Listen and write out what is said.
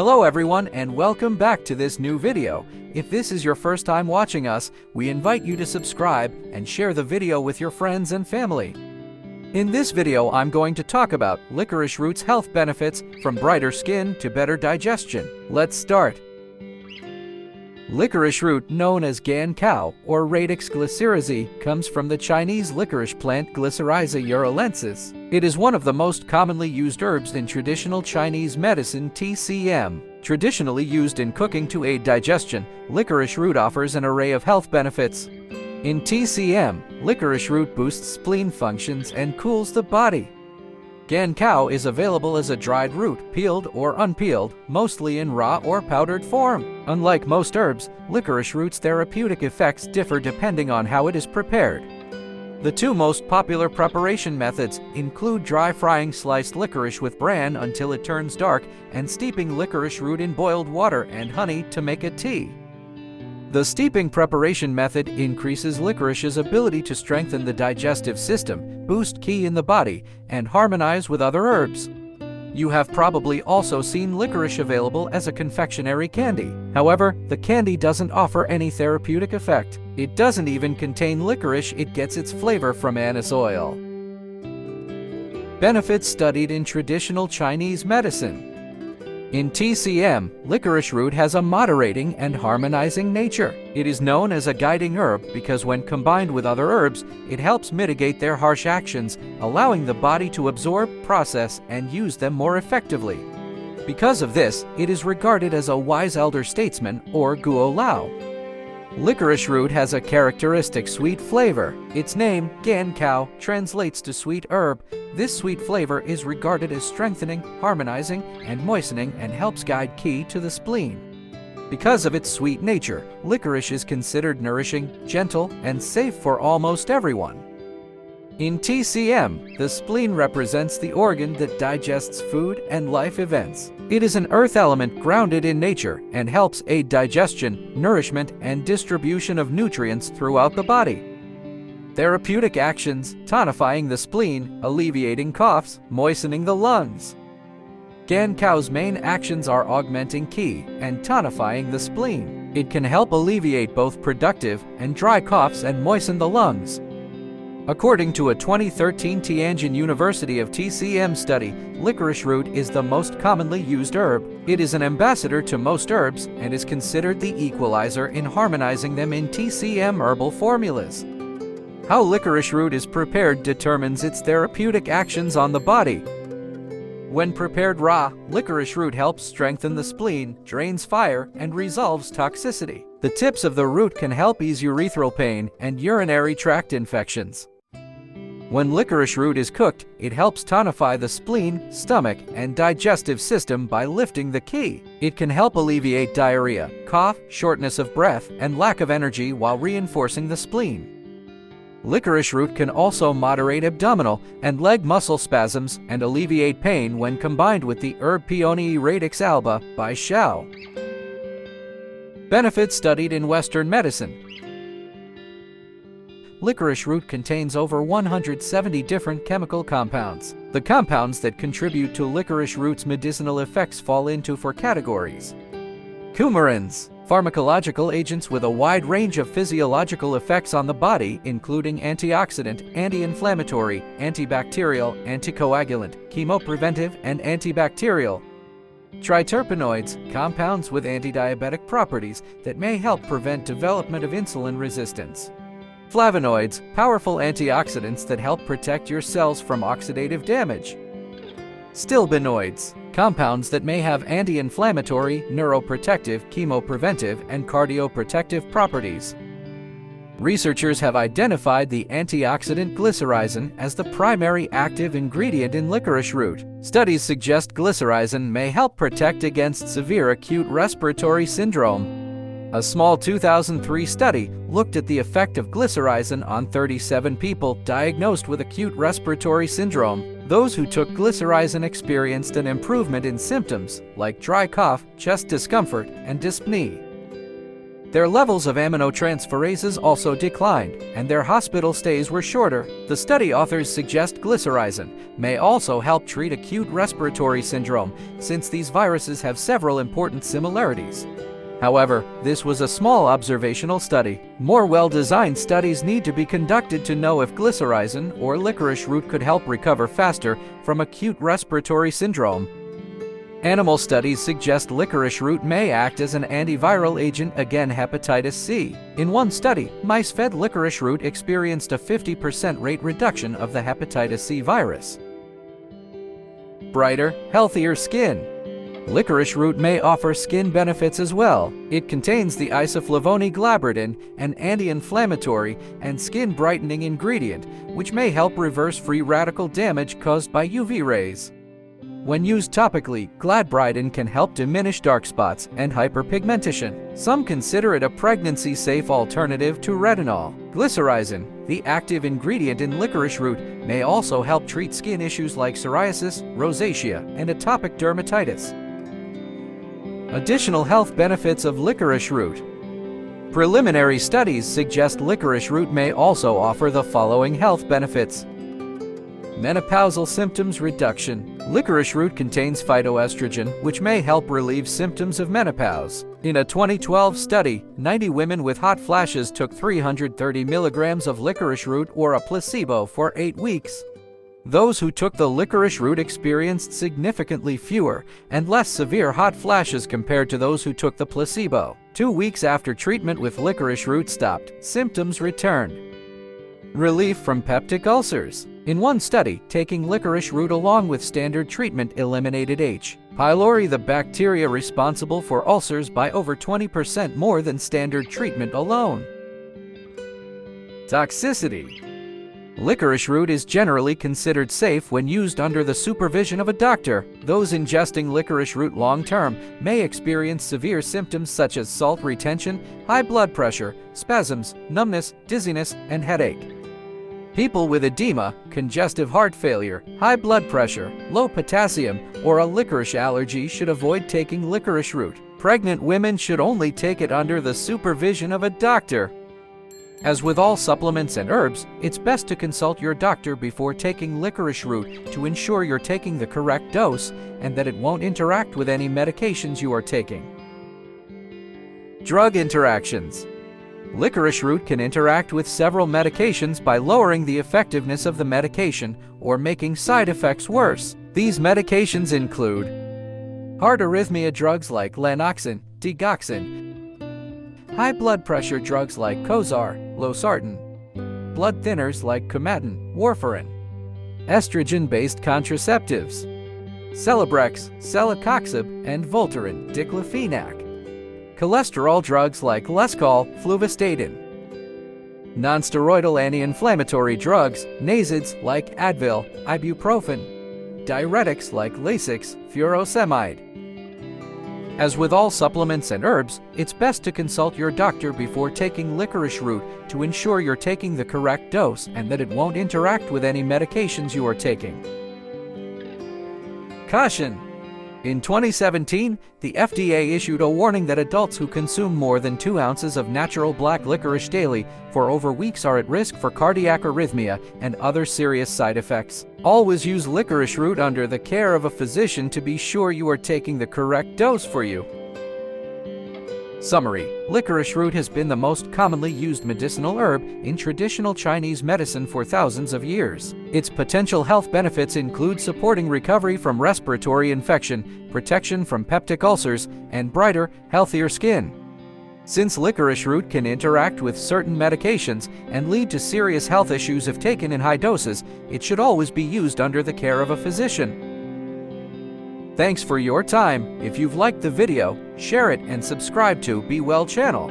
Hello everyone and welcome back to this new video. If this is your first time watching us, we invite you to subscribe and share the video with your friends and family. In this video, I'm going to talk about licorice root's health benefits from brighter skin to better digestion. Let's start. Licorice root, known as Gan Cao or Radix Glycyrrhizae, comes from the Chinese licorice plant Glycyrrhiza uralensis. It is one of the most commonly used herbs in traditional Chinese medicine (TCM). Traditionally used in cooking to aid digestion, licorice root offers an array of health benefits. In TCM, licorice root boosts spleen functions and cools the body. Gan Cao is available as a dried root, peeled or unpeeled, mostly in raw or powdered form. Unlike most herbs, licorice root's therapeutic effects differ depending on how it is prepared. The two most popular preparation methods include dry frying sliced licorice with bran until it turns dark and steeping licorice root in boiled water and honey to make a tea. The steeping preparation method increases licorice's ability to strengthen the digestive system, boost qi in the body, and harmonize with other herbs. You have probably also seen licorice available as a confectionery candy. However, the candy doesn't offer any therapeutic effect. It doesn't even contain licorice, it gets its flavor from anise oil. Benefits studied in traditional Chinese medicine. In TCM, licorice root has a moderating and harmonizing nature. It is known as a guiding herb because when combined with other herbs, it helps mitigate their harsh actions, allowing the body to absorb, process, and use them more effectively. Because of this, it is regarded as a wise elder statesman or guo lao. Licorice root has a characteristic sweet flavor. Its name, Gan Cao, translates to sweet herb. This sweet flavor is regarded as strengthening, harmonizing, and moistening and helps guide qi to the spleen. Because of its sweet nature, licorice is considered nourishing, gentle, and safe for almost everyone. In TCM, the spleen represents the organ that digests food and life events. It is an earth element grounded in nature and helps aid digestion, nourishment, and distribution of nutrients throughout the body. Therapeutic actions: tonifying the spleen, alleviating coughs, moistening the lungs. Gan Cao's main actions are augmenting qi and tonifying the spleen. It can help alleviate both productive and dry coughs and moisten the lungs. According to a 2013 Tianjin University of TCM study, licorice root is the most commonly used herb. It is an ambassador to most herbs and is considered the equalizer in harmonizing them in TCM herbal formulas. How licorice root is prepared determines its therapeutic actions on the body. When prepared raw, licorice root helps strengthen the spleen, drains fire, and resolves toxicity. The tips of the root can help ease urethral pain and urinary tract infections. When licorice root is cooked, it helps tonify the spleen, stomach, and digestive system by lifting the qi. It can help alleviate diarrhea, cough, shortness of breath, and lack of energy while reinforcing the spleen. Licorice root can also moderate abdominal and leg muscle spasms and alleviate pain when combined with the herb Peony Radix alba by Xiao. Benefits studied in Western medicine. Licorice root contains over 170 different chemical compounds. The compounds that contribute to licorice root's medicinal effects fall into four categories. Coumarins, pharmacological agents with a wide range of physiological effects on the body, including antioxidant, anti-inflammatory, antibacterial, anticoagulant, chemopreventive, and antibacterial. Triterpenoids, compounds with antidiabetic properties that may help prevent development of insulin resistance. Flavonoids, powerful antioxidants that help protect your cells from oxidative damage. Stilbenoids, compounds that may have anti-inflammatory, neuroprotective, chemopreventive, and cardioprotective properties. Researchers have identified the antioxidant glycyrrhizin as the primary active ingredient in licorice root. Studies suggest glycyrrhizin may help protect against severe acute respiratory syndrome. A small 2003 study looked at the effect of glycyrrhizin on 37 people diagnosed with acute respiratory syndrome. Those who took glycyrrhizin experienced an improvement in symptoms like dry cough, chest discomfort, and dyspnea. Their levels of aminotransferases also declined, and their hospital stays were shorter. The study authors suggest glycyrrhiza may also help treat acute respiratory syndrome, since these viruses have several important similarities. However, this was a small observational study. More well-designed studies need to be conducted to know if glycyrrhiza or licorice root could help recover faster from acute respiratory syndrome. Animal studies suggest licorice root may act as an antiviral agent against hepatitis C. In one study, mice fed licorice root experienced a 50% rate reduction of the hepatitis C virus. Brighter, healthier skin. Licorice root may offer skin benefits as well. It contains the isoflavonoglabridin, an anti-inflammatory and skin-brightening ingredient, which may help reverse free radical damage caused by UV rays. When used topically, glabridin can help diminish dark spots and hyperpigmentation. Some consider it a pregnancy-safe alternative to retinol. Glycyrrhiza, the active ingredient in licorice root, may also help treat skin issues like psoriasis, rosacea, and atopic dermatitis. Additional health benefits of licorice root. Preliminary studies suggest licorice root may also offer the following health benefits. Menopausal symptoms reduction. Licorice root contains phytoestrogen, which may help relieve symptoms of menopause. In a 2012 study, 90 women with hot flashes took 330 milligrams of licorice root or a placebo for 8 weeks. Those who took the licorice root experienced significantly fewer and less severe hot flashes compared to those who took the placebo. 2 weeks after treatment with licorice root stopped, symptoms returned. Relief from peptic ulcers. In one study, taking licorice root along with standard treatment eliminated H. pylori, the bacteria responsible for ulcers, by over 20% more than standard treatment alone. Toxicity. Licorice root is generally considered safe when used under the supervision of a doctor. Those ingesting licorice root long-term may experience severe symptoms such as salt retention, high blood pressure, spasms, numbness, dizziness, and headache. People with edema, congestive heart failure, high blood pressure, low potassium, or a licorice allergy should avoid taking licorice root. Pregnant women should only take it under the supervision of a doctor. As with all supplements and herbs, it's best to consult your doctor before taking licorice root to ensure you're taking the correct dose and that it won't interact with any medications you are taking. Drug interactions. Licorice root can interact with several medications by lowering the effectiveness of the medication or making side effects worse. These medications include heart arrhythmia drugs like lanoxin, digoxin, high blood pressure drugs like Cozar, losartan, blood thinners like Coumadin, warfarin, estrogen-based contraceptives, Celebrex, celecoxib, and Voltaren, diclofenac, cholesterol drugs like Lescol, fluvastatin, nonsteroidal anti-inflammatory drugs, NSAIDs like Advil, ibuprofen, diuretics like Lasix, furosemide. As with all supplements and herbs, it's best to consult your doctor before taking licorice root to ensure you're taking the correct dose and that it won't interact with any medications you are taking. Caution! In 2017, the FDA issued a warning that adults who consume more than 2 ounces of natural black licorice daily for over weeks are at risk for cardiac arrhythmia and other serious side effects. Always use licorice root under the care of a physician to be sure you are taking the correct dose for you. Summary: licorice root has been the most commonly used medicinal herb in traditional Chinese medicine for thousands of years. Its potential health benefits include supporting recovery from respiratory infection, protection from peptic ulcers, and brighter, healthier skin. Since licorice root can interact with certain medications and lead to serious health issues if taken in high doses, it should always be used under the care of a physician. Thanks for your time. If you've liked the video, share it and subscribe to Be Well channel.